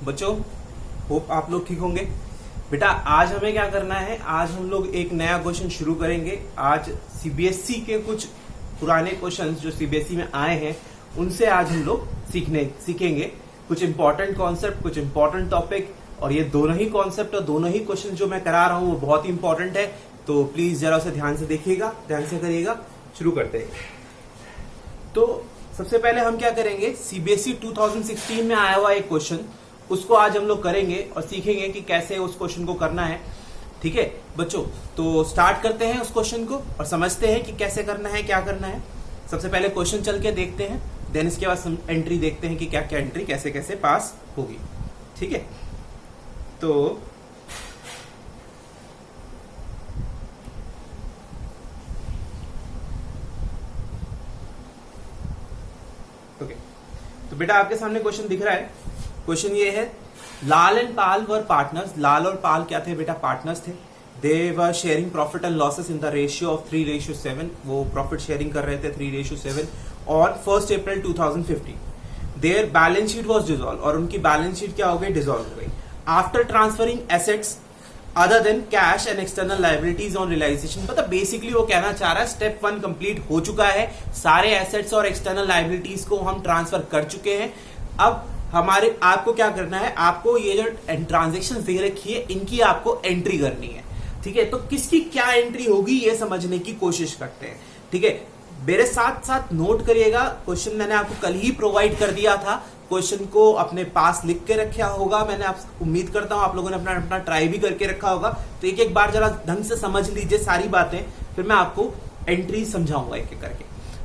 बच्चों होप आप लोग ठीक होंगे। बेटा आज हमें क्या करना है, आज हम लोग एक नया क्वेश्चन शुरू करेंगे। आज सीबीएसई के कुछ पुराने क्वेश्चंस जो सीबीएसई में आए हैं उनसे आज हम लोग सीखेंगे कुछ इंपॉर्टेंट कॉन्सेप्ट, कुछ इंपॉर्टेंट टॉपिक। और ये दोनों ही कॉन्सेप्ट और दोनों ही क्वेश्चन जो मैं करा रहा हूँ वो बहुत ही इंपॉर्टेंट है, तो प्लीज जरा उसे ध्यान से देखिएगा, ध्यान से करिएगा। शुरू करते हैं। तो सबसे पहले हम क्या करेंगे, सीबीएसई 2016 में आया हुआ एक क्वेश्चन उसको आज हम लोग करेंगे और सीखेंगे कि कैसे उस क्वेश्चन को करना है। ठीक है बच्चों, तो स्टार्ट करते हैं उस क्वेश्चन को और समझते हैं कि कैसे करना है, क्या करना है। सबसे पहले क्वेश्चन चल के देखते हैं, देन इसके बाद एंट्री देखते हैं कि क्या क्या एंट्री कैसे कैसे पास होगी। ठीक है, तो ओके, तो बेटा आपके सामने क्वेश्चन दिख रहा है। क्वेश्चन ये है, लाल एंड पाल वर पार्टनर्स। लाल और पाल क्या थे बेटा? पार्टनर्स थे। They were sharing profit and losses in the ratio of 3:7। वो प्रॉफिट शेयरिंग कर रहे थे 3:7 और 1 अप्रैल 2015 their balance sheet was dissolve. और उनकी बैलेंस शीट क्या हो गई? डिसॉल्व हो गई। After transferring assets other than cash and external liabilities on realisation. मतलब बेसिकली वो कहना चाह रहा है स्टेप 1 कंप्लीट हो चुका है, सारे एसेट्स और एक्सटर्नल लाइबिलिटीज को हम ट्रांसफर कर चुके हैं। अब हमारे आपको क्या करना है, आपको ये जो ट्रांजेक्शन दे रखी है इनकी आपको एंट्री करनी है। ठीक है, तो किसकी क्या एंट्री होगी ये समझने की कोशिश करते हैं। ठीक है, मेरे साथ साथ नोट करिएगा। क्वेश्चन मैंने आपको कल ही प्रोवाइड कर दिया था, क्वेश्चन को अपने पास लिख के रखा होगा। मैंने आप उम्मीद करता हूं आप लोगों ने अपना ट्राई भी करके रखा होगा। तो एक एक बार जरा ढंग से समझ लीजिए सारी बातें, फिर मैं आपको एंट्री समझाऊंगा एक एक करके।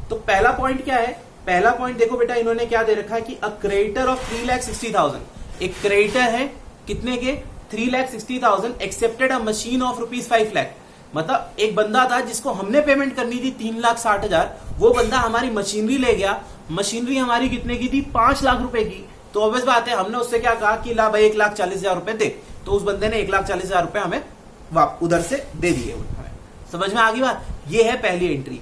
तो पहला पॉइंट क्या है? पहला पॉइंट देखो बेटा, इन्होंने क्या दे रखा है कि अ क्रेडिटर ऑफ 3,60,000। एक क्रेडिटर है कितने के? 3,60,000 accepted a machine of ₹5 lakh. मतलब एक बंदा था जिसको हमने पेमेंट करनी थी 3,60,000, वो बंदा हमारी मशीनरी ले गया। मशीनरी हमारी कितने की थी? 5 लाख रुपए की। तो ऑब्वियस बात है, हमने उससे क्या कहा कि ला भाई 1,40,000 रुपए दे। तो उस बंदे ने 1,40,000 रुपए हमें उधर से दे दिए। समझ में आ गई बात? ये है पहली एंट्री।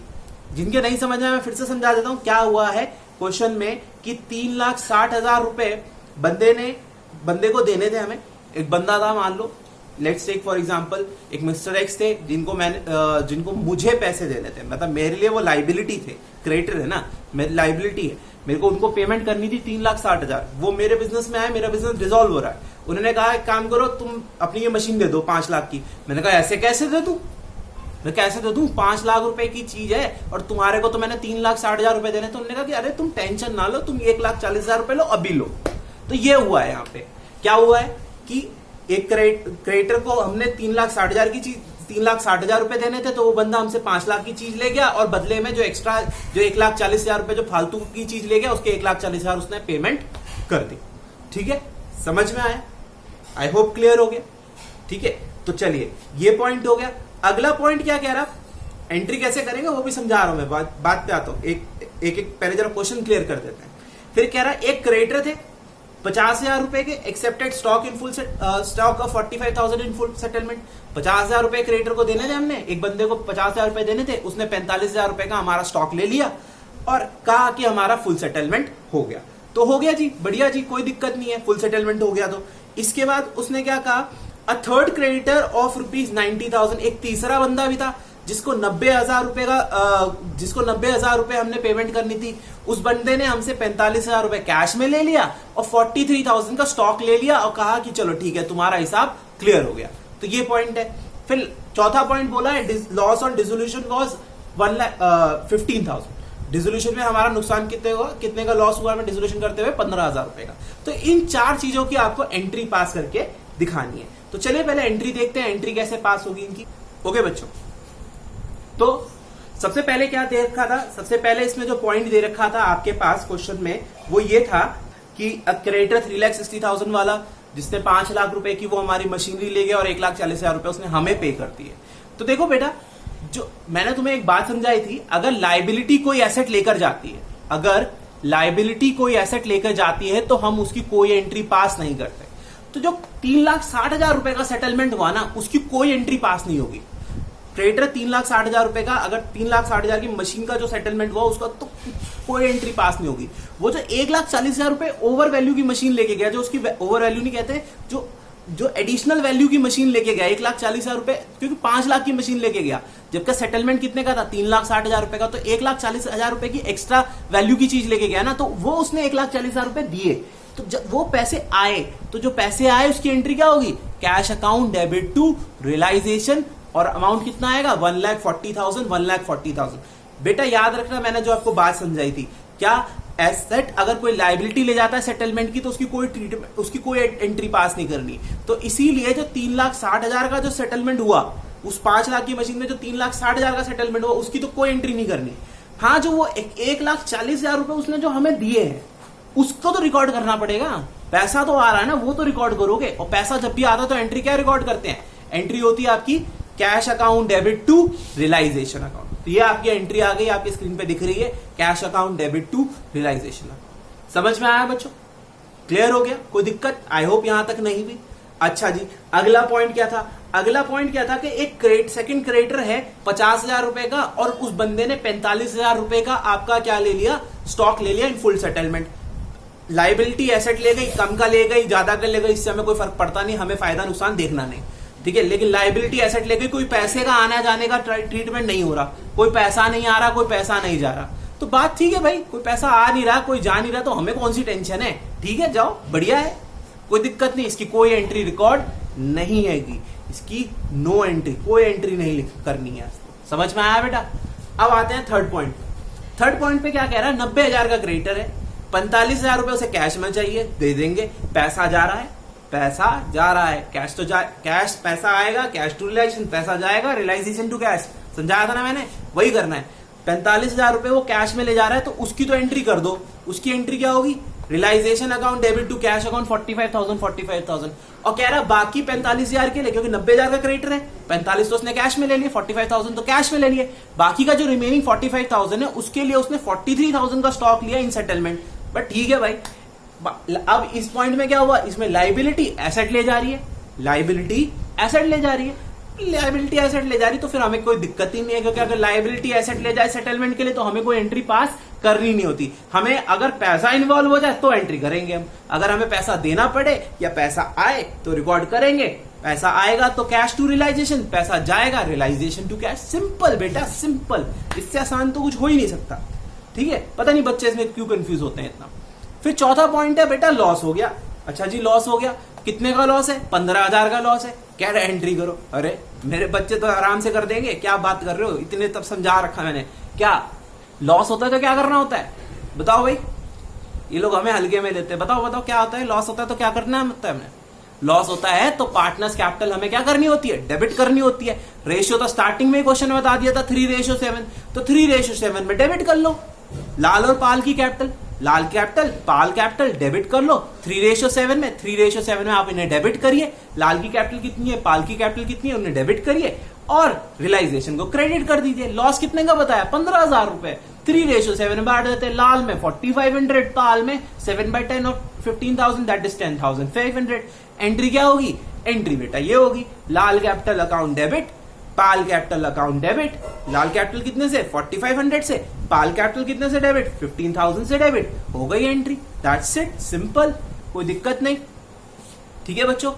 जिनके नहीं समझ में मैं फिर से समझा देता हूं क्या हुआ है क्वेश्चन में कि 3,60,000 रुपए बंदे को देने थे हमें। एक बंदा था, मान लो लेट्स टेक फॉर एग्जांपल एक मिस्टर एक्स थे जिनको मुझे पैसे देने थे। मतलब मेरे लिए वो लाइबिलिटी थे, क्रेडिटर है ना, मेरी लाइबिलिटी है। मेरे को उनको पेमेंट करनी थी 3,60,000। वो मेरे बिजनेस में आए, मेरा बिजनेस डिसॉल्व हो रहा है। उन्होंने कहा एक काम करो, तुम अपनी ये मशीन दे दो 5 लाख की। मैंने कहा ऐसे कैसे दे दूं? मैं कैसे दे दूं? 5 लाख रुपए की चीज है और तुम्हारे को तो मैंने 3,60,000 रुपए देने। तो उन्होंने कहा कि अरे तुम टेंशन ना लो, तुम 1,40,000 रुपए लो, अभी लो। तो ये हुआ है यहाँ पे। क्या हुआ है कि एक क्रेडिटर को हमने 3,60,000 की चीज 3,60,000 रुपए देने थे, तो वो बंदा हमसे 5 लाख की चीज ले गया और बदले में जो एक्स्ट्रा जो 1,40,000 रुपए जो फालतू की चीज ले गया, उसके 1,40,000 उसने पेमेंट कर दी। ठीक है, समझ में आया? आई होप क्लियर हो गया। ठीक है, तो चलिए ये पॉइंट हो गया। अगला पॉइंट क्या कह रहा, एंट्री कैसे करेंगे वो भी समझा रहा हूं मैं, बात पे आता हूं। एक पहले जरा क्वेश्चन क्लियर कर देते हैं। फिर कह रहा एक क्रेडिटर थे 50,000 रुपए के, accepted stock in full stock of 45,000 in full settlement. 50,000 रुपए क्रेडिटर को देने थे हमने, एक बंदे को 50,000 रुपए देने थे, उसने 45,000 रुपए का हमारा स्टॉक ले लिया और कहा कि हमारा फुल सेटलमेंट हो गया। तो हो गया जी, बढ़िया जी, कोई दिक्कत नहीं है, फुल सेटलमेंट हो गया। तो इसके बाद उसने क्या कहा, अ थर्ड क्रेडिटर ऑफ ₹90,000। एक तीसरा बंदा भी था जिसको 90,000 रुपए हमने पेमेंट करनी थी। उस बंदे ने हमसे 45,000 रुपए कैश में ले लिया और 43,000 का स्टॉक ले लिया और कहा कि चलो ठीक है, तुम्हारा हिसाब क्लियर हो गया। तो ये पॉइंट है। फिर चौथा पॉइंट बोला है loss on dissolution was 15,000। Dissolution में हमारा नुकसान कितने का लॉस हुआ हमें डिसोल्यूशन करते हुए? 15,000 रुपए का। तो इन 4 चीजों की आपको एंट्री पास करके दिखानी है। तो चलिए पहले एंट्री देखते हैं, एंट्री कैसे पास होगी इनकी। ओके बच्चों, तो सबसे पहले क्या दे रखा था? सबसे पहले इसमें जो पॉइंट दे रखा था आपके पास क्वेश्चन में वो ये था कि क्रेडिटर 3,60,000 वाला जिसने 5 लाख रुपए की वो हमारी मशीनरी ले गया और 1,40,000 रुपए उसने हमें पे कर दिए। तो देखो बेटा, जो मैंने तुम्हें एक बात समझाई थी, अगर लाइबिलिटी कोई एसेट लेकर जाती है तो हम उसकी कोई एंट्री पास नहीं करते। तो जो 3,60,000 रुपए का सेटलमेंट हुआ ना, उसकी कोई एंट्री पास नहीं होगी। क्रेडिटर 3,60,000 रुपए का, अगर 3,60,000 की मशीन का जो सेटलमेंट हुआ उसका तो कोई एंट्री पास नहीं होगी। वो जो 1,40,000 रुपए ओवर वैल्यू की मशीन लेके गया, जो उसकी ओवर वैल्यू नहीं कहते, जो एडिशनल वैल्यू की मशीन लेके गया 1,40,000 रुपए, क्योंकि 5 लाख की मशीन लेके गया, जबकि सेटलमेंट कितने का था 3,60,000 रुपए का, तो 1,40,000 रुपए की एक्स्ट्रा वैल्यू की चीज लेके गया ना, तो वो उसने 1,40,000 रुपए दिए। तो जब वो पैसे आए, तो जो पैसे आए उसकी एंट्री क्या होगी, cash account debit to realisation, और अमाउंट कितना आएगा 1,40,000, 1,40,000। बेटा याद रखना, मैंने जो आपको बात समझाई थी, क्या एसेट अगर कोई लायबिलिटी ले जाता है सेटलमेंट की, तो उसकी कोई एंट्री पास नहीं करनी। तो इसीलिए जो 3,60,000 का जो सेटलमेंट हुआ, उस 5 लाख की मशीन में जो 3,60,000 का सेटलमेंट हुआ, उसकी तो कोई एंट्री नहीं करनी। हाँ, जो वो 1,40,000 रुपए उसने जो हमें दिए हैं, उसको तो रिकॉर्ड करना पड़ेगा। पैसा तो आ रहा है ना, वो तो रिकॉर्ड करोगे। और पैसा जब भी आता है तो एंट्री क्या रिकॉर्ड करते हैं, एंट्री होती है आपकी cash account debit to realisation account. तो ये आपकी एंट्री आ गई, आपकी स्क्रीन पे दिख रही है, cash account debit to realisation account. समझ में आया बच्चों, क्लियर हो गया, कोई दिक्कत आई होप यहां तक नहीं हुई। अच्छा जी, अगला पॉइंट क्या था, अगला पॉइंट क्या था कि एक सेकंड क्रेडिटर है 50,000 रुपए का, और उस बंदे ने 45,000 रुपए का आपका क्या ले लिया, स्टॉक ले लिया in full settlement. Liability asset ले गई, कम का ले गई, ज्यादा का ले गई, इससे हमें कोई फर्क पड़ता नहीं, हमें फायदा नुकसान देखना नहीं, ठीक है। लेकिन लाइबिलिटी एसेट ले गई, कोई पैसे का आने जाने का ट्रीटमेंट नहीं हो रहा, कोई पैसा नहीं आ रहा, कोई पैसा नहीं जा रहा, तो बात ठीक है भाई, कोई पैसा आ नहीं रहा, कोई जा नहीं रहा, तो हमें कौन सी टेंशन है, ठीक है, जाओ, बढ़िया है, कोई दिक्कत नहीं, इसकी कोई एंट्री रिकॉर्ड नहीं है, इसकी नो एंट्री, कोई एंट्री नहीं करनी है। समझ में आया बेटा। अब आते हैं थर्ड पॉइंट। थर्ड पॉइंट पे क्या कह रहा है, 90,000 का क्रेडिटर है, 45,000 रुपए उसे कैश में चाहिए, दे देंगे, पैसा जा रहा है, पैसा जा रहा है, कैश तो कैश पैसा आएगा, कैश टू रियलाइजेशन, पैसा जाएगा, रियलाइजेशन टू कैश, समझाया था ना मैंने, वही करना है। 45,000 रुपए वो कैश में ले जा रहा है, तो उसकी तो एंट्री कर दो। उसकी एंट्री क्या होगी, realisation account debit to cash account 45,000 और कह रहा है बाकी 45,000 के लिए, क्योंकि 90,000 का क्रेडिटर है, 45 तो उसने कैश में ले लिए, 45,000 तो कैश में ले लिए, बाकी का जो रिमेनिंग 45,000 है उसके लिए उसने 43,000 का स्टॉक लिया इन सेटलमेंट। बट ठीक है भाई, अब इस पॉइंट में क्या हुआ, इसमें लाइबिलिटी एसेट ले जा रही है, लाइबिलिटी एसेट ले जा रही है, लाइबिलिटी एसेट ले जा रही, तो फिर हमें कोई दिक्कत ही नहीं है, क्योंकि अगर लाइबिलिटी एसेट ले जाए सेटलमेंट के लिए तो हमें कोई एंट्री पास करनी नहीं होती। हमें अगर पैसा इन्वॉल्व हो जाए तो एंट्री करेंगे हम, अगर हमें पैसा देना पड़े या पैसा आए तो रिकॉर्ड करेंगे। पैसा आएगा तो कैश टू रियलाइजेशन, पैसा जाएगा रियलाइजेशन टू कैश। सिंपल बेटा, सिंपल, इससे आसान तो कुछ हो ही नहीं सकता, ठीक है। पता नहीं बच्चे इसमें क्यों कंफ्यूज होते हैं इतना। फिर चौथा पॉइंट है बेटा, लॉस हो गया। अच्छा जी, लॉस हो गया, कितने का लॉस है, 15,000 का लॉस है, कह रहे एंट्री करो। अरे मेरे बच्चे तो आराम से कर देंगे, क्या बात कर रहे हो, इतने तब समझा रखा मैंने। क्या लॉस होता है तो क्या करना होता है, बताओ भाई, ये लोग हमें हल्के में लेते हैं। बताओ बताओ क्या होता है, लॉस होता है तो क्या करना है, मतलब हमें लॉस होता है तो पार्टनर्स कैपिटल हमें क्या करनी होती है, डेबिट करनी होती है। रेशियो तो स्टार्टिंग में क्वेश्चन में बता दिया था 3:7, तो 3:7 में डेबिट कर लो। लाल और पाल की कैपिटल, लाल कैपिटल पाल कैपिटल डेबिट कर लो 3:7 में। 3:7 में आप इन्हें डेबिट करिए, लाल की कैपिटल कितनी है, पाल की कैपिटल कितनी है, उन्हें डेबिट करिए और रियलाइजेशन को क्रेडिट कर दीजिए। लॉस कितने का बताया, 15,000 रुपए। 3:7 में बांट देते हैं, लाल में 4,500, पाल में 7/10 और 15,000 दैट इज 10,500। एंट्री क्या होगी, एंट्री बेटा ये होगी, लाल कैपिटल अकाउंट डेबिट, पाल कैपिटल अकाउंट डेबिट। लाल कैपिटल कितने से, 4,500 से, पाल कैपिटल कितने से डेबिट, 15,000 से डेबिट, हो गई एंट्री। दैट्स इट, सिंपल, कोई दिक्कत नहीं, ठीक है बच्चों।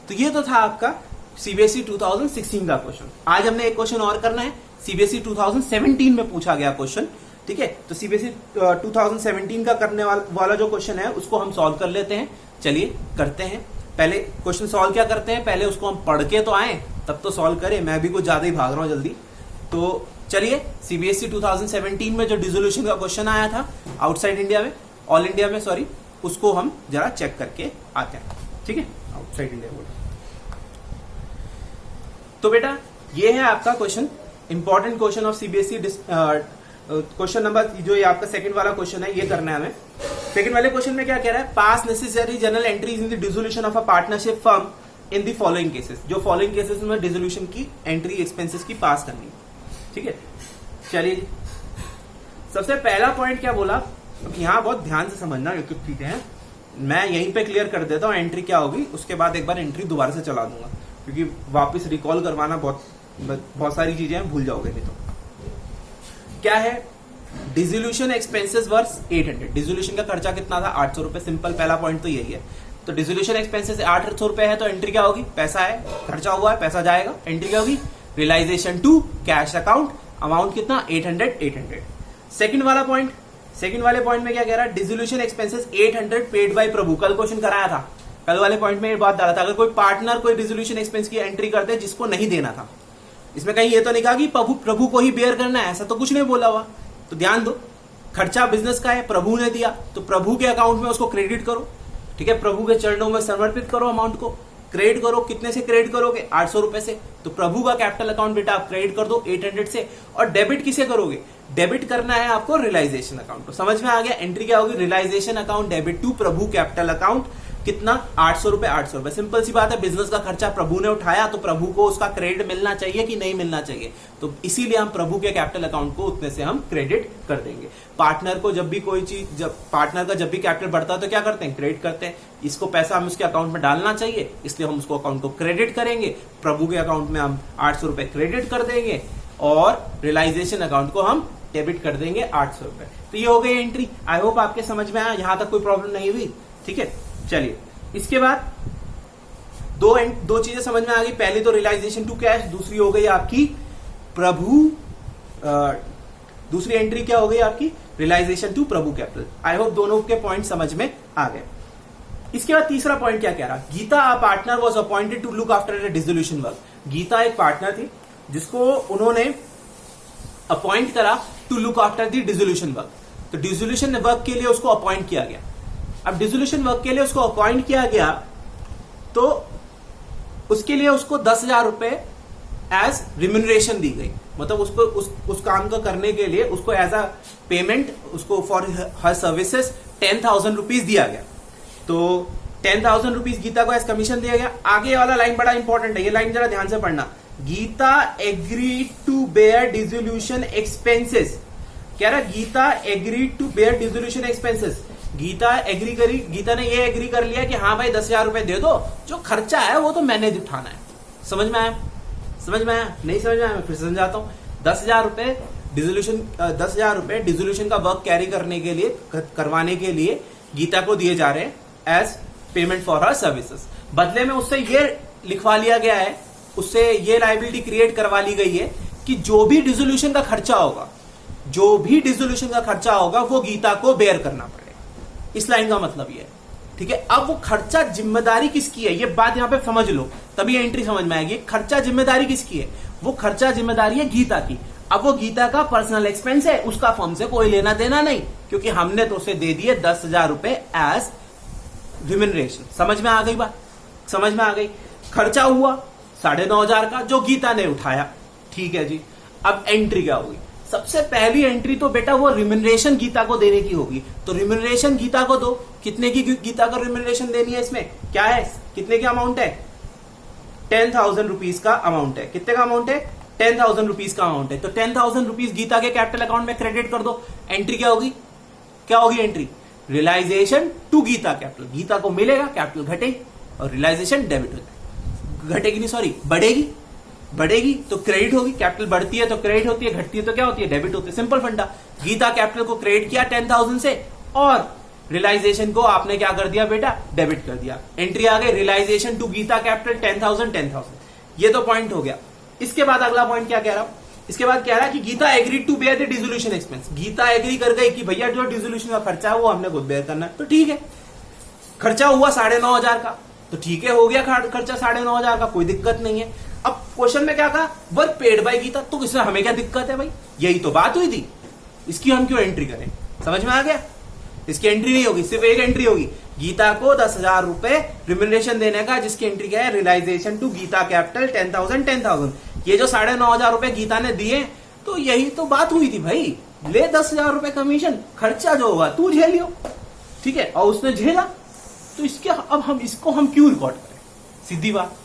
तो ये तो था आपका सीबीएसई 2016 का क्वेश्चन। आज हमने एक क्वेश्चन और करना है, सीबीएसई 2017 में पूछा गया क्वेश्चन, ठीक है। तो सीबीएसई 2017 का करने वाला जो क्वेश्चन है उसको हम सॉल्व कर लेते हैं। चलिए करते हैं। पहले क्वेश्चन सॉल्व क्या करते हैं, पहले उसको हम पढ़ के तो आए तब तो सॉल्व करें, मैं भी कुछ ज्यादा ही भाग रहा हूं जल्दी। तो चलिए, सीबीएसई 2017 में जो डिसोल्यूशन का क्वेश्चन आया था आउटसाइड इंडिया में, ऑल इंडिया में सॉरी, उसको हम जरा चेक करके आते हैं, ठीक है। आउटसाइड इंडिया बोलो तो बेटा ये है आपका question, important question of CBSE. Question number जो ये आपका सेकंड वाला क्वेश्चन है, ये करना है हमें। सेकंड वाले क्वेश्चन में क्या कह रहा है, पास necessary general entries in the dissolution of a partnership firm in the following cases. जो फॉलोइंग केसेस में डिसोल्यूशन की एंट्री एक्सपेंसेस की पास करनी है, ठीक है। चलिए, सबसे पहला पॉइंट क्या बोला, अब यहां बहुत ध्यान से समझना कुछ चीजें हैं, मैं यहीं पे क्लियर कर देता हूं एंट्री क्या होगी, उसके बाद एक बार एंट्री दोबारा से चला दूंगा, क्योंकि वापस रिकॉल करवाना बहुत बहुत सारी चीजें हैं, भूल जाओगे नहीं तो। क्या है, डिसोल्यूशन एक्सपेंसेस वर्स 800। डिसोल्यूशन का खर्चा कितना था, 800 रुपए। सिंपल, पहला पॉइंट तो यही है। तो डिसोल्यूशन एक्सपेंसेस 800 रुपए है, तो एंट्री क्या होगी, पैसा है, खर्चा हुआ है, पैसा जाएगा, एंट्री क्या होगी, realisation to cash account, amount कितना, 800। सेकंड वाला पॉइंट, सेकंड वाले पॉइंट में क्या कह रहा है, डिसोल्यूशन एक्सपेंसेस 800 पेड बाय प्रभु। कल क्वेश्चन कराया था, कल वाले पॉइंट में ये बात डाला था, अगर कोई पार्टनर कोई डिसोल्यूशन एक्सपेंस की एंट्री करते जिसको नहीं देना था, इसमें कहीं ये तो नहीं कहा कि प्रभु को ही बेयर करना है, ऐसा तो कुछ नहीं बोला हुआ। तो ध्यान दो, खर्चा बिजनेस का है, प्रभु ने दिया तो प्रभु के अकाउंट में उसको क्रेडिट करो, ठीक है, प्रभु के चरणों में समर्पित करो, अमाउंट को क्रेडिट करो। कितने से क्रेडिट करोगे, 800 रुपए से। तो प्रभु का कैपिटल अकाउंट बेटा आप क्रेडिट कर दो 800 से। और डेबिट किसे करोगे, डेबिट करना है आपको रियलाइजेशन अकाउंट को। समझ में आ गया, एंट्री क्या होगी, realisation account debit to Prabhu capital account, कितना, 800 रुपए, 800 रुपए। सिंपल सी बात है, बिजनेस का खर्चा प्रभु ने उठाया तो प्रभु को उसका क्रेडिट मिलना चाहिए कि नहीं मिलना चाहिए, तो इसीलिए हम प्रभु के कैपिटल अकाउंट को उतने से हम क्रेडिट कर देंगे। पार्टनर को जब भी कोई चीज, जब पार्टनर का जब भी कैपिटल बढ़ता है तो क्या करते हैं, क्रेडिट करते हैं। इसको पैसा हम उसके अकाउंट में डालना चाहिए, इसलिए हम उसको अकाउंट को क्रेडिट करेंगे। प्रभु के अकाउंट में हम 800 रुपए क्रेडिट कर देंगे और रियलाइजेशन अकाउंट को हम डेबिट कर देंगे 800 रुपए। तो ये हो गई एंट्री। आई होप आपके समझ में आया, यहां तक कोई प्रॉब्लम नहीं हुई, ठीक है। चलिए, इसके बाद दो चीजें समझ में आ गई। पहली तो रियलाइजेशन टू कैश, दूसरी हो गई आपकी प्रभु, दूसरी एंट्री क्या हो गई आपकी, realisation to Prabhu capital. I hope दोनों के पॉइंट समझ में आ गए। इसके बाद तीसरा पॉइंट क्या कह रहा, Geeta a partner was appointed to look after the dissolution work. Geeta एक पार्टनर थी जिसको उन्होंने अपॉइंट करा to look after the dissolution work. तो डिसोल्यूशन वर्क के लिए उसको अपॉइंट किया गया। अब डिसोल्यूशन वर्क के लिए उसको अपॉइंट किया गया तो उसके लिए उसको 10,000 रुपए एज रिम्यूनरेशन दी गई। मतलब उसको उस काम को करने के लिए उसको एज अ पेमेंट, उसको फॉर हर सर्विसेज 10,000 रुपीज दिया गया। तो 10,000 रुपीज गीता को एज कमीशन दिया गया। आगे वाला लाइन बड़ा इंपॉर्टेंट है, ये लाइन जरा ध्यान से पढ़ना। Geeta agree to bear dissolution expenses. कह रहा Geeta agree to bear dissolution expenses. Geeta agree करी, गीता ने ये एग्री कर लिया कि हाँ भाई 10,000 रुपए दे दो, जो खर्चा है वो तो मैंने उठाना है। समझ में आया, समझ में आया, नहीं समझ में आया, मैं फिर समझाता हूँ। 10,000 रुपए डिसोल्यूशन, 10,000 रुपए डिसोल्यूशन का वर्क कैरी करने के लिए, करवाने के लिए गीता को दिए जा रहे हैं as payment for her services. बदले में उससे ये लिखवा लिया गया है, उससे ये लाइबिलिटी क्रिएट करवा ली गई है कि जो भी डिसोल्यूशन का खर्चा होगा, जो भी डिसोल्यूशन का खर्चा होगा वो गीता को बेयर करना पड़ेगा। इस लाइन का मतलब ये है, ठीक है। अब वो खर्चा जिम्मेदारी किसकी है, ये बात यहां पे समझ लो, तभी एंट्री समझ में आएगी। खर्चा जिम्मेदारी किसकी है, वो खर्चा जिम्मेदारी है गीता की। अब वो गीता का पर्सनल एक्सपेंस है, उसका फर्म से कोई लेना देना नहीं, क्योंकि हमने तो उसे दे दिए 10,000 रुपए एज रिम्यूनरेशन। समझ में आ गई बात, समझ में आ गई। खर्चा हुआ 9,500 का जो गीता ने उठाया, ठीक है जी। अब एंट्री क्या होगी, सबसे पहली एंट्री तो बेटा वो रिम्यूनरेशन गीता को देने की होगी। तो रिम्यूनरेशन गीता को दो। कितने की गीता को रिम्यूनरेशन देनी है, इसमें क्या है, कितने की अमाउंट है, 10,000 रुपीज का अमाउंट है। कितने का अमाउंट है, 10,000 रुपीज का अमाउंट है। तो 10,000 रुपीज गीता के कैपिटल अकाउंट में क्रेडिट कर दो। एंट्री क्या होगी, क्या होगी entry, realisation to Geeta capital. Geeta को मिलेगा, कैपिटल घटेगी और रियलाइजेशन डेबिट हो जाएगी, घटेगी नहीं सॉरी बढ़ेगी, बढ़ेगी तो क्रेडिट होगी। कैपिटल बढ़ती है तो क्रेडिट होती है, घटती है तो क्या होती है, डेबिट होती है। सिंपल फंडा। गीता कैपिटल को क्रेडिट किया 10,000 से और रियलाइजेशन को आपने क्या कर दिया बेटा, डेबिट कर दिया। एंट्री आ गई रियलाइजेशन टू गीता कैपिटल 10,000। ये तो पॉइंट हो गया। इसके बाद अगला पॉइंट क्या कह रहा हूं, इसके बाद कह रहा है कि Geeta agree to bear the dissolution expense. Geeta agree कर गई कि भैया जो डिसोल्यूशन का खर्चा है वो हमने खुद बेयर करना है। तो ठीक है, खर्चा हुआ 9,500 का, तो ठीक है, हो गया खर्चा 9,500 का, कोई दिक्कत नहीं है। अब क्वेश्चन में क्या कहा, वर्क पेड बाय गीता, तो इसमें हमें क्या दिक्कत है भाई, यही तो बात हुई थी, इसकी हम क्यों एंट्री करें। समझ में आ गया, इसकी एंट्री नहीं होगी, सिर्फ एक एंट्री होगी, गीता को 10,000 रुपए रिम्यूनरेशन देने का, जिसकी एंट्री क्या है, रियलाइजेशन टू गीता कैपिटल 10,000। ये जो 9,500 रुपए गीता ने दिए, तो यही तो बात हुई थी भाई, ले 10,000 रुपए कमीशन, खर्चा जो होगा तू झेलियो, ठीक है। और उसने झेला, तो इसके अब हम इसको हम क्यों रिकॉर्ड करें, सीधी बात,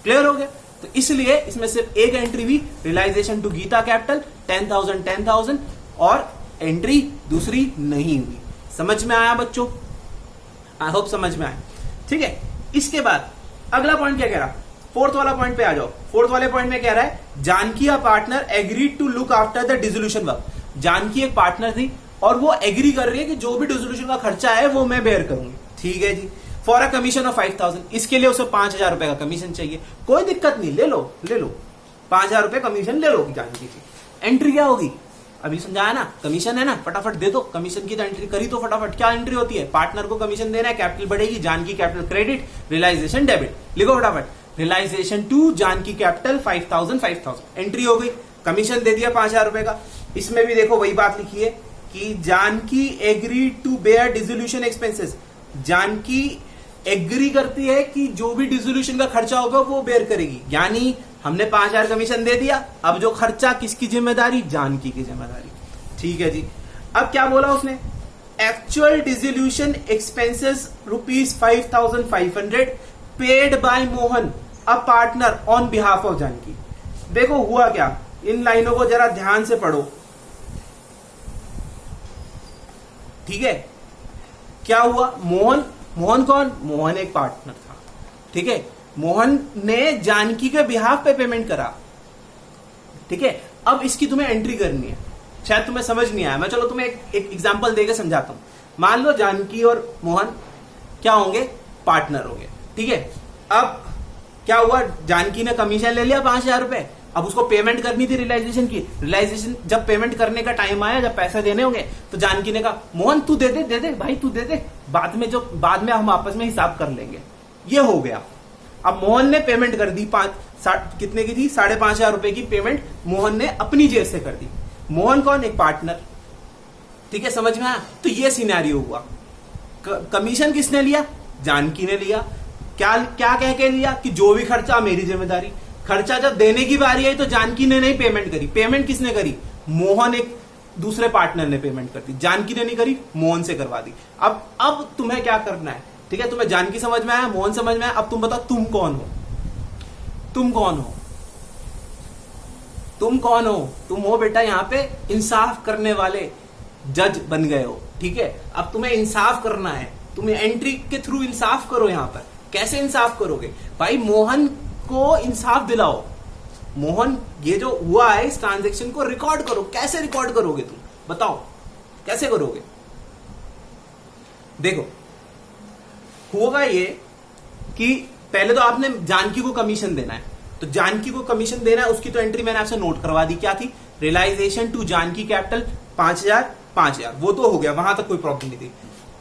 क्लियर हो गया। तो इसलिए इसमें सिर्फ एक एंट्री हुई, रियलाइजेशन टू गीता कैपिटल 10,000 और एंट्री दूसरी नहीं हुई। समझ में आया बच्चों, आई होप समझ में आया, ठीक है। इसके बाद अगला पॉइंट क्या कह रहा, फोर्थ वाला पॉइंट पे आ जाओ। फोर्थ वाले पॉइंट में कह रहा है Janaki a partner agreed to look after the dissolution work. Janaki एक पार्टनर थी और वो एग्री कर रही है कि जो भी डिसोल्यूशन का खर्चा है वो मैं बेयर करूंगी। ठीक है जी। फॉर अ कमीशन ऑफ 5000, इसके लिए उसे 5000 रुपए का कमीशन चाहिए। कोई दिक्कत नहीं, ले लो 5000 रुपए कमीशन ले लो जानकी की। एंट्री क्या होगी, अभी समझाया ना, कमीशन है ना, फटाफट दे दो। कमीशन की तो एंट्री करी तो फटाफट। क्या एंट्री होती है, पार्टनर को कमीशन देना है, कैपिटल बढ़ेगी, Janaki capital credit, realisation debit. लिखो फटाफट, realisation to Janaki capital 5000 entry हो गई, कमीशन दे दिया 5000 रुपए का। इसमें भी देखो वही बात लिखी है कि Janaki agree to bear dissolution expenses. Janaki agree करती है कि जो भी डिसोल्यूशन का खर्चा होगा वो बेयर करेगी, यानी हमने 5000 कमीशन दे दिया, अब जो खर्चा किसकी जिम्मेदारी, जानकी की जिम्मेदारी। ठीक है जी। अब क्या बोला उसने, actual dissolution expenses ₹5500 paid by Mohan a partner on behalf of Janaki. देखो हुआ क्या, इन लाइनों को जरा ध्यान से पढ़ो। ठीक है, क्या हुआ, मोहन कौन, मोहन एक पार्टनर था। ठीक है, मोहन ने जानकी के बिहाफ पे पेमेंट करा। ठीक है, अब इसकी तुम्हें एंट्री करनी है। शायद तुम्हें समझ नहीं आया, मैं चलो तुम्हें एक एग्जांपल देकर समझाता हूं। मान लो जानकी और मोहन क्या होंगे, पार्टनर होंगे। ठीक है, अब क्या हुआ, जानकी ने कमीशन ले लिया 5000 रुपए, अब उसको पेमेंट करनी थी रियलाइजेशन की। रियलाइजेशन जब पेमेंट करने का टाइम आया, जब पैसे देने होंगे, तो जानकी ने कहा मोहन तू दे दे भाई तू दे दे, बाद में हम आपस में हिसाब कर लेंगे। ये हो गया। अब मोहन ने पेमेंट कर दी, कितने की थी, 5500 रुपए की पेमेंट मोहन ने अपनी जेब से कर दी। मोहन कौन, एक पार्टनर। ठीक है, समझ में आया। तो ये सिनेरियो हुआ। कमीशन किसने लिया, जानकी ने लिया। क्या कह के लिया कि जो भी खर्चा मेरी जिम्मेदारी। खर्चा जब देने की बारी आई तो जानकी ने नहीं पेमेंट करी। पेमेंट किसने करी, मोहन एक दूसरे पार्टनर ने पेमेंट कर दी, जानकी ने नहीं करी, मोहन से करवा दी। अब तुम्हें क्या करना है, ठीक है, तुम्हें जानकी समझ में आया, मोहन समझ में आया। अब तुम बताओ तुम कौन हो, तुम कौन हो, तुम कौन हो, तुम हो बेटा यहाँ पे इंसाफ करने वाले जज बन गए हो। ठीक है, अब तुम्हें इंसाफ करना है, तुम्हें एंट्री के थ्रू इंसाफ करो। यहाँ पर कैसे इंसाफ करोगे भाई, मोहन को इंसाफ दिलाओ। मोहन, ये जो हुआ है इस ट्रांजैक्शन को रिकॉर्ड करो। कैसे रिकॉर्ड करोगे तुम बताओ, कैसे करोगे। देखो होगा ये कि पहले तो आपने जानकी को कमीशन देना है, तो जानकी को कमीशन देना है, उसकी तो एंट्री मैंने आपसे नोट करवा दी। क्या थी, रियलाइजेशन टू जानकी कैपिटल 5000, वो तो हो गया, वहां तक कोई प्रॉब्लम नहीं थी।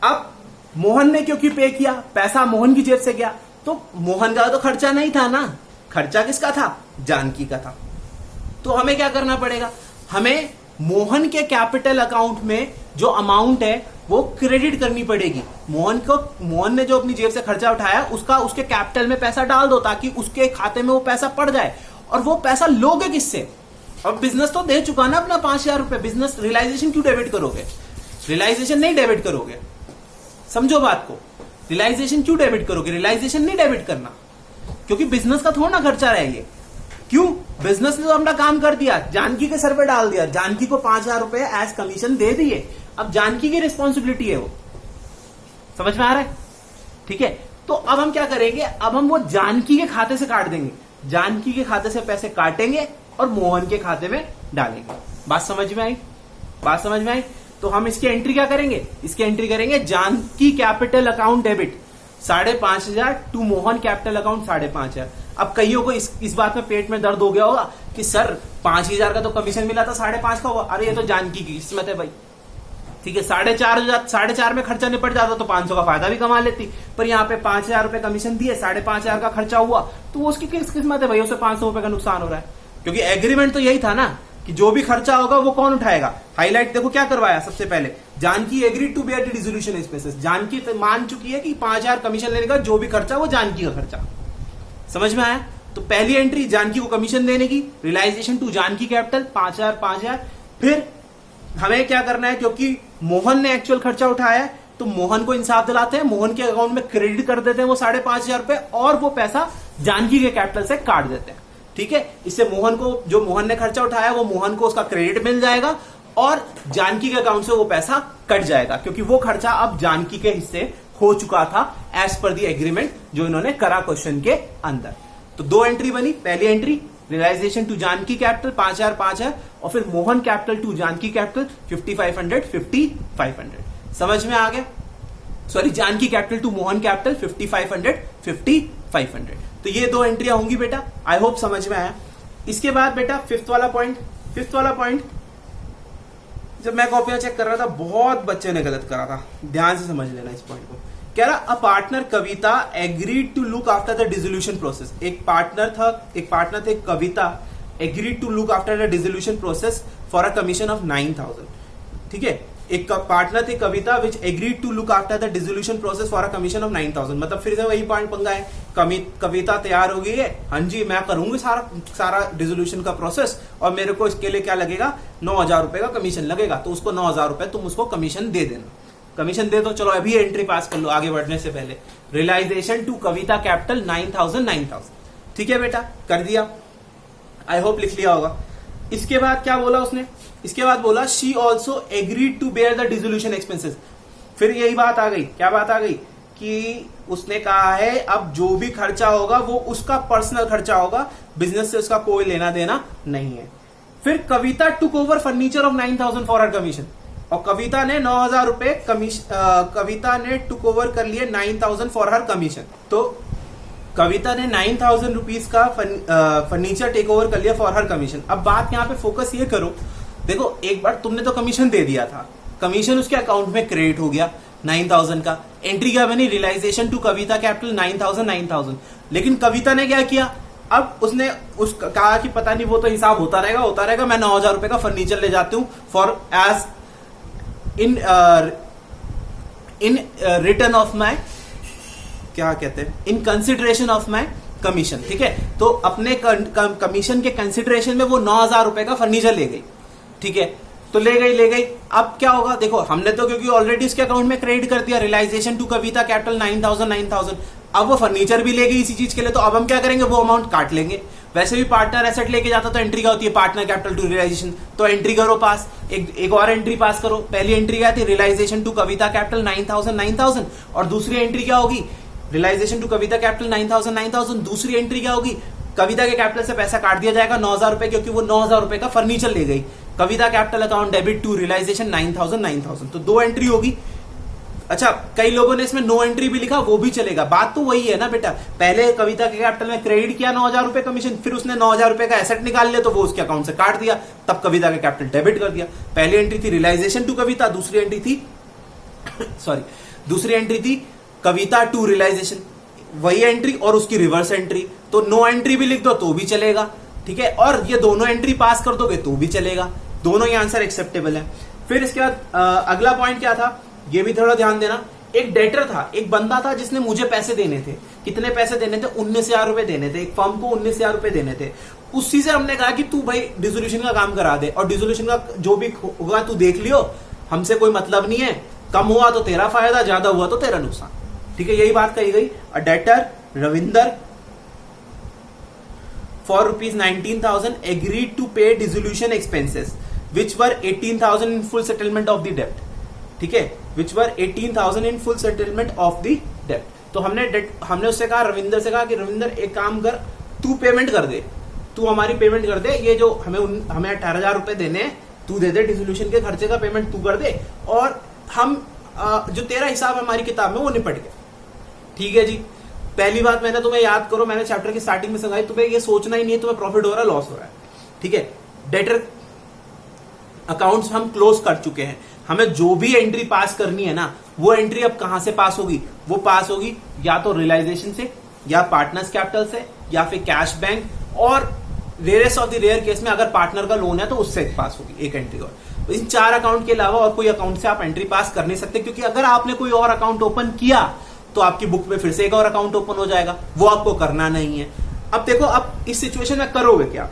अब मोहन ने क्योंकि पे किया, पैसा मोहन की जेब से गया, तो मोहन का तो खर्चा नहीं था ना, खर्चा किसका था, जानकी का था। तो हमें क्या करना पड़ेगा, हमें मोहन के कैपिटल अकाउंट में जो अमाउंट है वो क्रेडिट करनी पड़ेगी। मोहन ने जो अपनी जेब से खर्चा उठाया उसके कैपिटल में पैसा डाल दो, ताकि उसके खाते में वो पैसा पड़ जाए। और वो पैसा लोगे किससे, अब बिजनेस तो दे चुका ना अपना 5000 रुपए, बिजनेस रियलाइजेशन क्यों डेबिट करोगे, रियलाइजेशन नहीं डेबिट करोगे, समझो बात को। रियलाइजेशन क्यों डेबिट करोगे, रियलाइजेशन नहीं डेबिट करना, क्योंकि बिजनेस का थोड़ा ना खर्चा रहा ये। क्यों, बिजनेस ने तो अपना काम कर दिया, जानकी के सर पे डाल दिया, जानकी को 5000 रुपए एज कमीशन दे दिए। अब जानकी की रिस्पॉन्सिबिलिटी है वो, समझ में आ रहा है। ठीक है, तो अब हम क्या करेंगे, अब हम वो जानकी के खाते से काट देंगे, जानकी के खाते से पैसे काटेंगे और मोहन के खाते में डालेंगे। बात समझ में आई, बात समझ में आई। तो हम इसकी एंट्री क्या करेंगे, इसकी एंट्री करेंगे Janaki capital account debit 5500 to Mohan capital account 5500। अब कईयों को इस बात में पेट में दर्द हो गया होगा कि सर 5000 का तो कमीशन मिला था, 5.5 का हुआ। अरे ये तो जानकी की किस्मत है भाई। ठीक है, 4.5 में खर्चा निपट जाता तो 500 का फायदा भी कमा लेती, पर यहाँ पे 5000 रुपए कमीशन दिए, 5500 का खर्चा हुआ, तो उसकी किस किस्मत है भाई, उसे 500 रुपए का नुकसान हो रहा है। क्योंकि एग्रीमेंट तो यही था ना कि जो भी खर्चा होगा वो कौन उठाएगा। हाईलाइट देखो क्या करवाया, सबसे पहले Janaki agree to bear the dissolution expenses. Janaki मान चुकी है कि 5000 कमीशन लेने का जो भी खर्चा वो जानकी का खर्चा। समझ में आया। तो पहली एंट्री जानकी को कमीशन देने की, रियलाइजेशन टू जानकी कैपिटल 5000। फिर हमें क्या करना है, क्योंकि मोहन ने एक्चुअल खर्चा उठाया है तो मोहन को इंसाफ दिलाते हैं, मोहन के अकाउंट में क्रेडिट कर देते हैं वो 5500 रुपए, और वो पैसा जानकी के कैपिटल से काट देते हैं। ठीक है, इससे मोहन को, जो मोहन ने खर्चा उठाया वो मोहन को उसका क्रेडिट मिल जाएगा और जानकी के अकाउंट से वो पैसा कट जाएगा, क्योंकि वो खर्चा अब जानकी के हिस्से हो चुका था एज पर दी एग्रीमेंट जो इन्होंने करा क्वेश्चन के अंदर। तो दो एंट्री बनी। पहली entry realisation to Janaki capital 5,000 5,000 और फिर Mohan capital to Janaki capital 5,500 5,500। समझ में आ गया? Sorry, Janaki capital to Mohan capital 5,500 5,500। तो ये दो एंट्रियां होंगी बेटा। आई होप समझ में आया। इसके बाद बेटा फिफ्थ वाला पॉइंट जब मैं कॉपियां चेक कर रहा था बहुत बच्चे ने गलत करा था, ध्यान से समझ लेना इस पॉइंट को। कह रहा a partner Kavita agreed to look after the dissolution process. एक पार्टनर थे Kavita, agreed to look after the dissolution process for a commission of 9,000। ठीक है, एक पार्टनर थे Kavita which agreed to look after the dissolution process for a commission of 9,000। मतलब फिर से वही पॉइंट पंगा है, कविता तैयार हो गई है, हाँ जी मैं करूंगी सारा डिसोल्यूशन का प्रोसेस और मेरे को इसके लिए क्या लगेगा 9,000 रुपए का कमीशन लगेगा। तो उसको 9,000 रुपए तुम उसको कमीशन दे देना। कमीशन दे दो। चलो अभी एंट्री पास कर लो आगे बढ़ने से पहले। Realisation to Kavita capital 9,000। ठीक है बेटा, कर दिया। आई होप लिख लिया होगा। इसके बाद क्या बोला उसने? इसके बाद बोला she also agreed to bear the dissolution expenses. फिर यही बात आ गई। क्या बात आ गई? कि उसने कहा है अब जो भी खर्चा होगा वो उसका पर्सनल खर्चा होगा, बिजनेस से उसका कोई लेना देना नहीं है। फिर Kavita took over furniture of 9,000 for her commission. और कविता ने 9,000 रुपए कविता ने टुक ओवर कर लिए 9,000 फॉर हर कमीशन। तो कविता ने 9,000 रुपीज का फर्नीचर टेक ओवर कर लिया फॉर हर कमीशन। अब बात यहाँ पे फोकस ये करो, देखो एक बार तुमने तो कमीशन दे दिया था, कमीशन उसके अकाउंट में क्रेडिट हो गया 9,000 का। एंट्री क्या बनी? Realisation to Kavita capital 9,000। लेकिन कविता ने क्या किया? अब उसने कहा कि पता नहीं वो तो हिसाब होता रहेगा, मैं 9,000 रुपए का फर्नीचर ले जाती हूं for as in return of my, क्या कहते हैं, in consideration of my commission. ठीक है, तो अपने कमीशन के कंसिडरेशन में वो 9,000 रुपए का फर्नीचर ले गई। ठीक है, तो ले गई। अब क्या होगा? देखो हमने तो क्योंकि ऑलरेडी उसके अकाउंट में क्रेडिट कर दिया रियलाइजेशन टू कविता कैपिटल 9,000। अब वो फर्नीचर भी ले गई इसी चीज के लिए, तो अब हम क्या करेंगे? वो अमाउंट काट लेंगे। वैसे भी पार्टनर एसेट लेके जाता तो एंट्री क्या होती है? Partner capital to realisation. तो एंट्री करो पास, एक और एंट्री पास करो। पहली एंट्री क्या थी? Realisation to Kavita capital 9,000। और दूसरी एंट्री क्या होगी? Realisation to Kavita capital 9,000। दूसरी एंट्री क्या होगी? कविता के कैपिटल से पैसा काट दिया जाएगा 9,000 रुपए, क्योंकि वो 9,000 रुपए का फर्नीचर ले गई। Kavita capital account debit to realisation 9,000। तो दो एंट्री होगी। अच्छा, कई लोगों ने इसमें नो एंट्री भी लिखा, वो भी चलेगा। बात तो वही है ना बेटा, पहले कविता के कैपिटल में क्रेडिट किया 9,000 रुपए कमीशन, फिर उसने 9,000 रुपए का एसेट निकाल लिया तो वो उसके अकाउंट से काट दिया, तब कविता के कैपिटल डेबिट कर दिया। पहली एंट्री थी रियलाइजेशन टू कविता, दूसरी एंट्री थी कविता टू रियलाइजेशन। वही एंट्री और उसकी रिवर्स एंट्री। तो नो एंट्री भी लिख दो तो भी चलेगा। ठीक है, और ये दोनों एंट्री पास कर दोगे तो भी चलेगा। दोनों ही आंसर एक्सेप्टेबल है। फिर इसके बाद अगला पॉइंट क्या था, ये भी थोड़ा ध्यान देना। एक डेटर था, एक बंदा था जिसने मुझे पैसे देने थे। कितने पैसे देने थे? 19,000 रुपए देने थे। एक फर्म को 19,000 रुपए देने थे। उसी से हमने कहा कि तू भाई डिसोल्यूशन का काम करा दे, और डिसोल्यूशन का जो भी होगा तू देख लियो, हमसे कोई मतलब नहीं है। कम हुआ तो तेरा फायदा, ज्यादा हुआ तो तेरा नुकसान। ठीक है, यही बात कही गई। अ debtor Ravinder for rupees 19,000 agreed to pay dissolution expenses which were 18,000 in full settlement of the debt. ठीक है, which were 18,000 in full settlement of the debt. तो हमने उससे कहा, रविंदर से कहा कि रविंदर एक काम कर, तू पेमेंट कर दे, तू हमारी पेमेंट कर दे। ये जो हमें 18,000 रुपए देने हैं तू दे दे, डिसोल्यूशन के खर्चे का पेमेंट तू कर दे, और हम जो तेरा हिसाब है हमारी किताब में वो निपट गया। ठीक है जी। पहली बात मैंने तुम्हें याद करो, मैंने चैप्टर की स्टार्टिंग में समझाई, तुम्हें ये सोचना ही नहीं है तुम्हें प्रॉफिट हो रहा है लॉस हो रहा है। ठीक है, डेटर अकाउंट्स हम क्लोज कर चुके हैं। हमें जो भी एंट्री पास करनी है ना, वो एंट्री अब कहां से पास होगी? वो पास होगी या तो रियलाइजेशन से, या पार्टनर्स कैपिटल से, या फिर कैश बैंक, और rarest of the rare case में अगर पार्टनर का लोन है तो उससे पास होगी एक एंट्री। और इन 4 अकाउंट के अलावा और कोई अकाउंट से आप एंट्री पास कर नहीं सकते, क्योंकि अगर आपने कोई और अकाउंट ओपन किया तो आपकी बुक में फिर से एक और अकाउंट ओपन हो जाएगा, वो आपको करना नहीं है। अब देखो, अब इस सिचुएशन में करोगे क्या?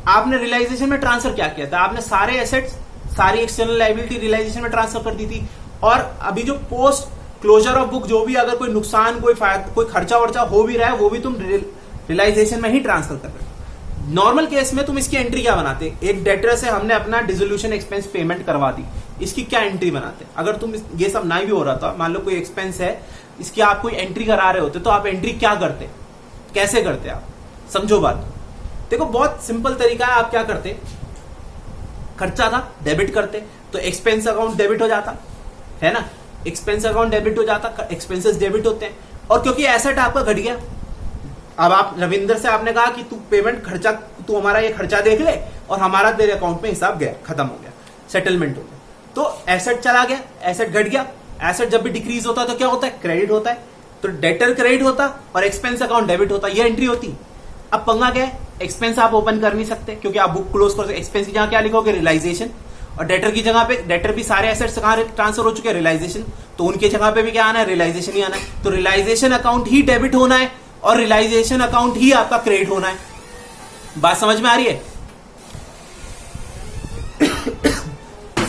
आपने रियलाइजेशन में ट्रांसफर क्या किया था? आपने सारे एसेट्स, सारी एक्सटर्नल लायबिलिटी रियलाइजेशन में ट्रांसफर कर दी थी, और अभी जो पोस्ट क्लोजर ऑफ बुक जो भी अगर कोई नुकसान, कोई खर्चा वर्चा हो भी रहा है, वो भी तुम रियलाइजेशन में ही ट्रांसफर कर रहे हो। नॉर्मल केस में तुम इसकी एंट्री क्या बनाते? एक डेटर से हमने अपना डिसोल्यूशन एक्सपेंस पेमेंट करवा दी, इसकी क्या एंट्री बनाते? अगर तुम ये सब ना भी हो रहा था, मान लो कोई एक्सपेंस है, इसकी आप कोई एंट्री करा रहे होते, तो आप एंट्री क्या करते? कैसे करते आप? समझो बात। देखो बहुत सिंपल तरीका है, आप क्या करते, खर्चा था डेबिट करते तो एक्सपेंस अकाउंट डेबिट हो जाता है ना, एक्सपेंस अकाउंट डेबिट हो जाता, एक्सपेंसेस डेबिट होते हैं। और क्योंकि एसेट आपका घट गया, अब आप रविंदर से आपने कहा कि तू पेमेंट खर्चा, तू हमारा ये खर्चा देख ले और हमारा तेरे अकाउंट में हिसाब गया, खत्म हो गया, सेटलमेंट हो गया, तो एसेट चला गया, एसेट घट गया। एसेट जब भी डिक्रीज होता है तो क्या होता है, क्रेडिट होता है, तो डेटर क्रेडिट होता और एक्सपेंस अकाउंट डेबिट होता, ये एंट्री होती। अब पंगा क्या है, एक्सपेंस आप ओपन कर नहीं सकते क्योंकि आप बुक क्लोज कर सकते, एक्सपेंस की जगह क्या लिखोगे, रियलाइजेशन, और डेटर की जगह पे, डेटर भी सारे एसेट्स कहां ट्रांसफर हो चुके हैं, रियलाइजेशन, तो उनके जगह पे भी क्या आना है, रियलाइजेशन ही आना है। तो रियलाइजेशन अकाउंट ही डेबिट होना है और रियलाइजेशन अकाउंट ही आपका क्रेडिट होना है। बात समझ में आ रही है?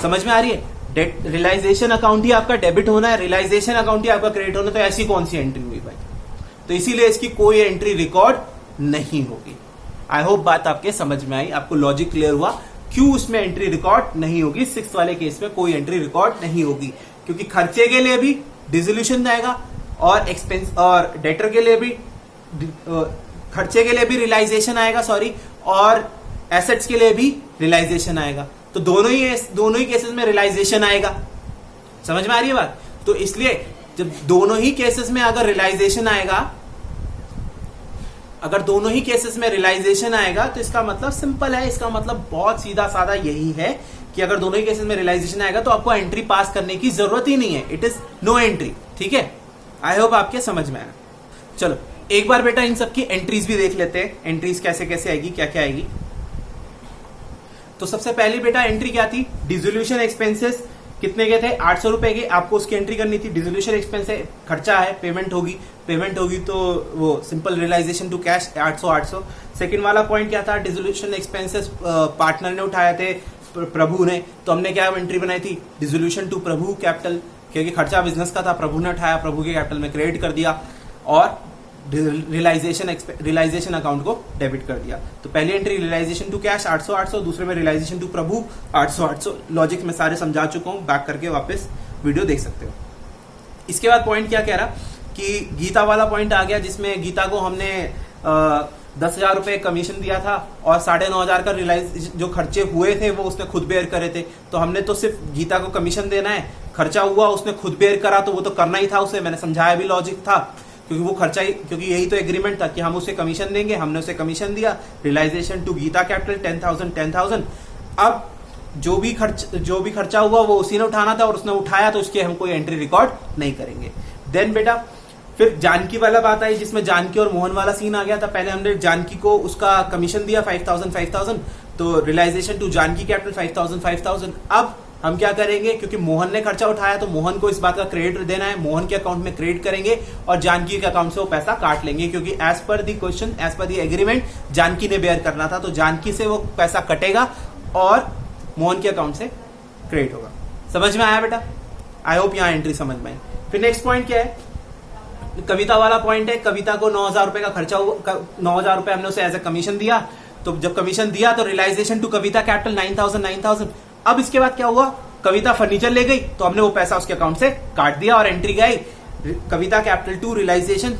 समझ में आ रही है? रियलाइजेशन अकाउंट ही आपका डेबिट होना है, रियलाइजेशन अकाउंट ही आपका क्रेडिट होना है। तो ऐसी कौन सी एंट्री हुई भाई? तो इसीलिए इसकी कोई एंट्री रिकॉर्ड नहीं होगी। आई होप बात आपके समझ में आई, आपको लॉजिक क्लियर हुआ क्यों उसमें एंट्री रिकॉर्ड नहीं होगी। 6 वाले केस में कोई एंट्री रिकॉर्ड नहीं होगी क्योंकि खर्चे के लिए भी डिसोल्यूशन जाएगा और एक्सपेंस और डेटर के लिए भी, खर्चे के लिए भी रियलाइजेशन आएगा, सॉरी, और एसेट्स के लिए भी रियलाइजेशन आएगा। तो दोनों ही केसेस में रियलाइजेशन आएगा। समझ में आ रही है बात? तो इसलिए जब दोनों ही केसेस में अगर रियलाइजेशन आएगा, अगर दोनों ही केसेस में रियलाइजेशन आएगा तो इसका मतलब सिंपल है, इसका मतलब बहुत सीधा साधा यही है कि अगर दोनों ही केसेस में रियलाइजेशन आएगा तो आपको एंट्री पास करने की जरूरत ही नहीं है, इट इज नो एंट्री। ठीक है, आई होप आपके समझ में आया। चलो एक बार बेटा इन सबकी एंट्रीज भी देख लेते हैं, एंट्रीज कैसे कैसे आएगी, क्या क्या आएगी। तो सबसे पहली बेटा एंट्री क्या थी, डिसोल्यूशन एक्सपेंसेस कितने के थे, 800 रुपए के, आपको उसकी एंट्री करनी थी। डिसोल्यूशन एक्सपेंस है, खर्चा है, पेमेंट होगी तो वो simple realisation to cash 800। Second वाला पॉइंट क्या था, डिसोल्यूशन एक्सपेंसेस पार्टनर ने उठाए थे, प्रभु ने, तो हमने क्या एंट्री बनाई थी, डिसोल्यूशन टू प्रभु कैपिटल, क्योंकि खर्चा बिजनेस का था, प्रभु ने उठाया, प्रभु के कैपिटल में क्रेडिट कर दिया और रियलाइजेशन अकाउंट को डेबिट कर दिया। तो पहली एंट्री रियलाइजेशन टू कैश 800, दूसरे में रियलाइजेशन टू प्रभु 800। लॉजिक में सारे समझा चुका हूं, बैक करके वापस वीडियो देख सकते हो। इसके बाद पॉइंट क्या कह रहा कि गीता वाला पॉइंट आ गया, जिसमें गीता को हमने 10,000 रुपए कमीशन दिया था और 9,500 का रियलाइज जो खर्चे हुए थे वो उसने खुद बेयर करे थे। तो हमने तो सिर्फ गीता को कमीशन देना है, खर्चा हुआ उसने खुद बेयर करा तो वो तो करना ही था उसे, मैंने समझाया भी लॉजिक था, क्योंकि वो खर्चा ही, क्योंकि यही तो एग्रीमेंट था कि हम उसे कमीशन देंगे, हमने उसे कमीशन दिया। Realisation to Geeta capital 10,000। अब जो भी खर्चा हुआ वो उसी ने उठाना था और उसने उठाया, तो उसके हम कोई एंट्री रिकॉर्ड नहीं करेंगे। देन बेटा फिर जानकी वाला बात आई, जिसमें जानकी और मोहन वाला सीन आ गया था। पहले हमने जानकी को उसका कमीशन दिया 5,000, तो रियलाइजेशन टू जानकी कैपिटल 5,000। अब हम क्या करेंगे, क्योंकि मोहन ने खर्चा उठाया तो मोहन को इस बात का क्रेडिट देना है, मोहन के अकाउंट में क्रेडिट करेंगे और जानकी के अकाउंट से वो पैसा काट लेंगे, क्योंकि as per the question, as per the agreement Janaki ने बेयर करना था, तो जानकी से वो पैसा कटेगा और मोहन के अकाउंट से क्रेडिट होगा। समझ में आया बेटा? आई होप यहाँ एंट्री समझ में आई। फिर नेक्स्ट पॉइंट क्या है, कविता वाला पॉइंट है। कविता को 9,000 रुपए का खर्चा हुआ, 9,000 रुपए हमने उसे एज ए कमीशन दिया, तो जब कमीशन दिया तो रियलाइजेशन टू कविता कैपिटल 9,000। अब इसके बाद क्या हुआ, कविता फर्नीचर ले गई तो हमने वो पैसा उसके अकाउंट से काट दिया और एंट्री गई Kavita capital to realisation,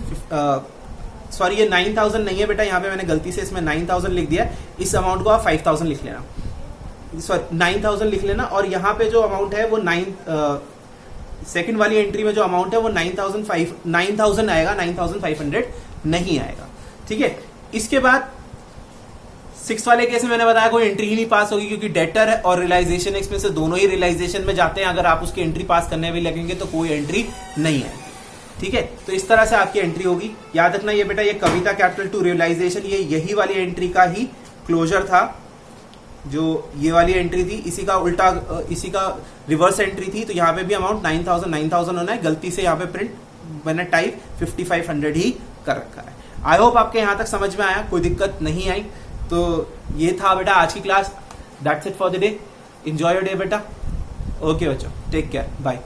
sorry ये 9,000 नहीं है बेटा, यहाँ पे मैंने गलती से इसमें 9,000 लिख दिया, इस अमाउंट को आप 5,000 लिख लेना, सॉरी 9,000 लिख लेना। और यहाँ पे जो अमाउंट है वो सेकंड वाली एंट्री में जो अमाउंट है वो 9,000 आएगा, 9,500 नहीं आएगा। ठीक है, इसके बाद 6 वाले केस में मैंने बताया कोई एंट्री ही नहीं पास होगी, क्योंकि डेटर है और रियलाइजेशन एक्सपेंस दोनों ही रियलाइजेशन में जाते हैं, अगर आप उसकी एंट्री पास करने भी लगेंगे तो कोई एंट्री नहीं आएगी। ठीक है, तो इस तरह से आपकी एंट्री होगी। याद रखना ये बेटा, ये कविता कैपिटल टू रियलाइजेशन, ये यही वाली एंट्री का ही क्लोजर था, जो ये वाली एंट्री थी, इसी का उल्टा, इसी का रिवर्स एंट्री थी। तो यहाँ पे भी अमाउंट 9,000 होना है, गलती से यहाँ पे प्रिंट मैंने टाइप 5,500 ही कर रखा है। आई होप आपके यहाँ तक समझ में आया, कोई दिक्कत नहीं आई। तो ये था बेटा आज की class, that's it for the day. Enjoy your day बेटा। ओके बच्चों, टेक केयर, बाय।